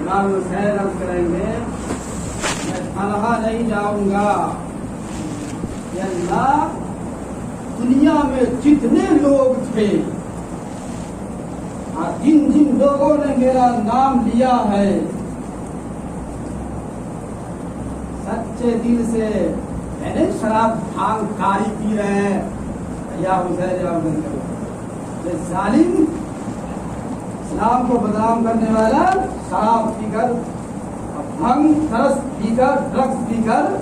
امام حسین عرض کریں گے میں تنہا نہیں جاؤں گا، یا اللہ دنیا میں جتنے لوگ تھے جن جن لوگوں نے میرا نام لیا ہے سچے دل سے، یعنی شراب بھانگ کاری پی رہے ہیں، یا حسین یا حسین کرو، یہ ظالم اسلام کو بدنام کرنے والا شراب پی کر، بھنگ ترس پی کر، ڈرگس پی کر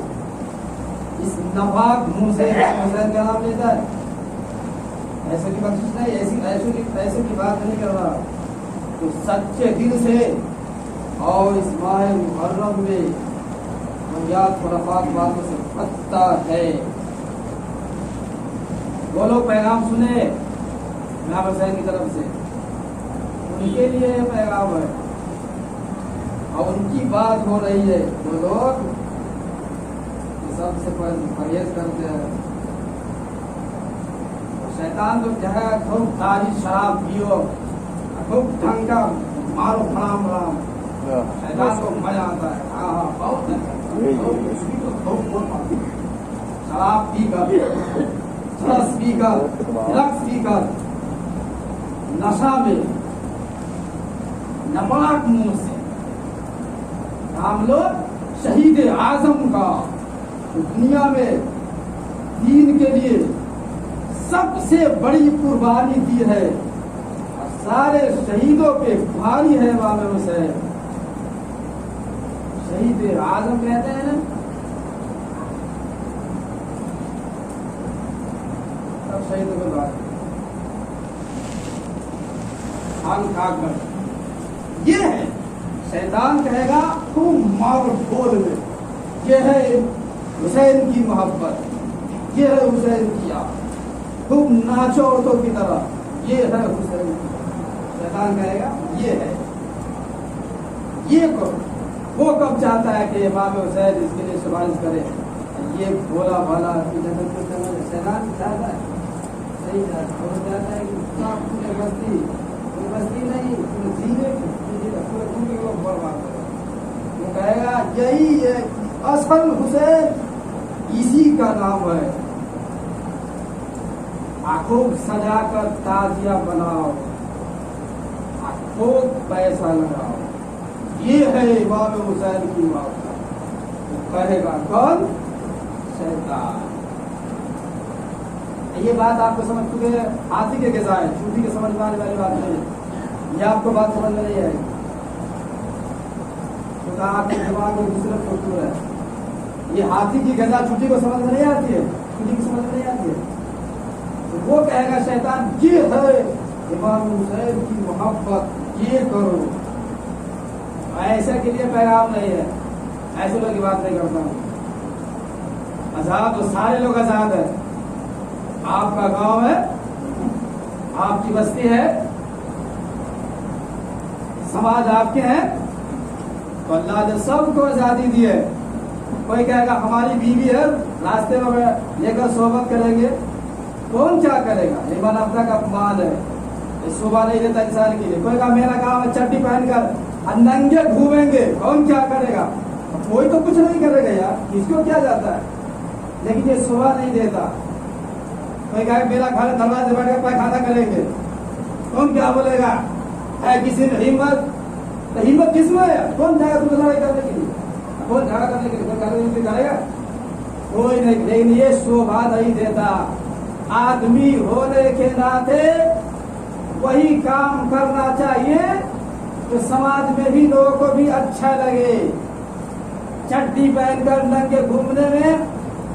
اس ناپاک منہ سے حسین کا نام لیتا ہے. ایسے کی بخشش نہیں، ایسے کی بات نہیں کر رہا. تو سچے دل سے اور اس ماہ محرم میں منیات خرافات باتوں سے بچتا ہے. وہ لوگ پیغام سنے امام حسین کی طرف سے، ان کے لیے یہ پیغام ہے اور ان کی بات ہو رہی ہے. وہ لوگ سب سے پرہیز کرتے ہیں. شیطان تو جگہ خوب تازی شراب پیو، خوب ڈھنگ کا مارو پھڑام پھڑام، شیطان کو مزہ آتا ہے. ہاں ہاں بہت شراب پی کر، رس پی کر، رقص پی کر، نشہ میں نپاک منہ سے ہم لوگ شہید اعظم کا دنیا میں دین کے لیے سب سے بڑی قربانی دی ہے اور سارے شہیدوں پہ بھاری ہے امام حسین. شہید اعظم کہتے ہیں نا، سب شہیدوں کے بعد خان کھاک کر یہ ہے. شیطان کہے گا خوب مارو ڈھول میں، یہ ہے حسین کی محبت، یہ ہے حسین کی یاد، خوب ناچو عورتوں کی طرح، یہ ہے حسین. شیطان کہے گا یہ ہے، یہ کرو. وہ کب چاہتا ہے کہ امام حسین اس کے لیے سفارش کرے، یہ بولا بھالا شیطان چاہتا ہے. صحیح چاہتا ہے کہ بستی بستی نہیں جینے وہ کہے گا یہی اصل حسین اسی کا نام ہے. خوب سجا کر تازیہ بناؤ، خوب پیسہ لگاؤ، یہ ہے امام حسین کی بات. وہ کہے گا کون؟ شیطان. یہ بات آپ کو سمجھ چکے، ہاتھی کے غذا ہے، چوٹی کے سمجھ میں آنے والی بات نہیں ہے. یہ آپ کو بات سمجھ میں نہیں آئے گی تو آپ کے دماغ میں دوسرے فوٹو ہے. یہ ہاتھی کی غذا چوٹی کو سمجھ میں نہیں آتی ہے، چوٹی کی سمجھ میں نہیں آتی ہے. وہ کہے گا شیطان یہ ہے امام حسین کی محبت، یہ کرو. ایسے کے لیے پیغام نہیں ہے، ایسے لوگ کی بات نہیں کرتا ہوں. آزاد تو سارے لوگ آزاد ہیں. آپ کا گاؤں ہے، آپ کی بستی ہے، سماج آپ کے ہیں، تو اللہ نے سب کو آزادی دی ہے. کوئی کہے گا ہماری بیوی ہے، راستے میں لے کر صحبت کریں گے، کون کیا کرے گا؟ یہ منافع کا مال ہے، صبح نہیں دیتا انسان کے لیے. کوئی کہا میرا کام ہے چٹی پہن کر ننگے گھومیں گے، کون کیا کرے گا؟ کوئی تو کچھ نہیں کرے گا یار، اس کو کیا جاتا ہے. لیکن یہ صبح نہیں دیتا. کوئی کہا میرا گھر دروازے بیٹھ کر پیخانہ کریں گے، کون کیا بولے گا؟ ہے کسی میں ہمت کس میں ہے؟ کون جائے گا تمہیں لڑائی کرنے کے لیے؟ کون جھگڑا کرنے کے لیے؟ کوئی کرے گا؟ کوئی نہیں. لیکن یہ شوبھا نہیں دیتا. آدمی ہونے کے ناطے وہی کام کرنا چاہیے تو سماج میں بھی لوگوں کو بھی اچھا لگے. چٹی پہن کر ننگے گھومنے میں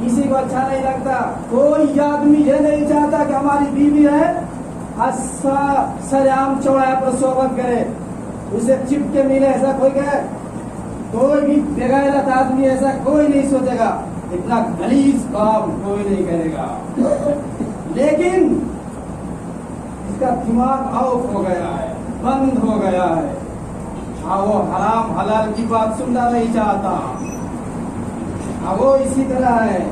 کسی کو اچھا نہیں لگتا. کوئی آدمی یہ نہیں چاہتا کہ ہماری بیوی ہے سلام چوڑائے پر صحبت کرے، اسے چپ کے ملے. ایسا کوئی کہے؟ کوئی بھی بغیرت آدمی ایسا کوئی نہیں سوچے گا. اتنا غلیظ کام کوئی نہیں کرے گا. لیکن اس کا دماغ آؤٹ ہو گیا ہے، بند ہو گیا ہے. وہ حرام حلال کی بات سننا نہیں چاہتا. وہ اسی طرح ہے،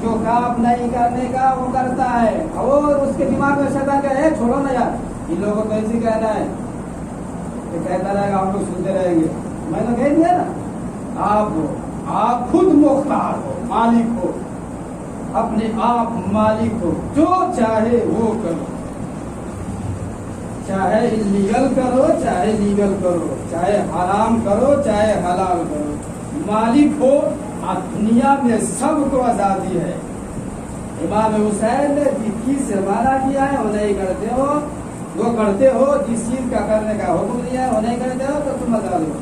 جو کام نہیں کرنے کا وہ کرتا ہے. اور اس کے دماغ میں شیطان کہے چھوڑو نا یار، ان لوگوں کو ایسے کہنا ہے کہ کہتا رہے گا ہم لوگ سنتے رہیں گے. میں نے کہہ دیا نا آپ خود مختار ہو, مالک ہو, اپنے آپ مالک ہو, جو چاہے وہ کرو, چاہے انلیگل کرو چاہے لیگل کرو, چاہے حرام کرو چاہے حلال کرو, مالک ہو. دنیا میں سب کو آزادی ہے. امام حسین نے جس چیز سے منع کیا ہے وہ نہیں کرتے ہو, وہ کرتے ہو. جس چیز کا کرنے کا حکم دیا ہے وہ نہیں کرتے ہو تو تم آزاد ہو.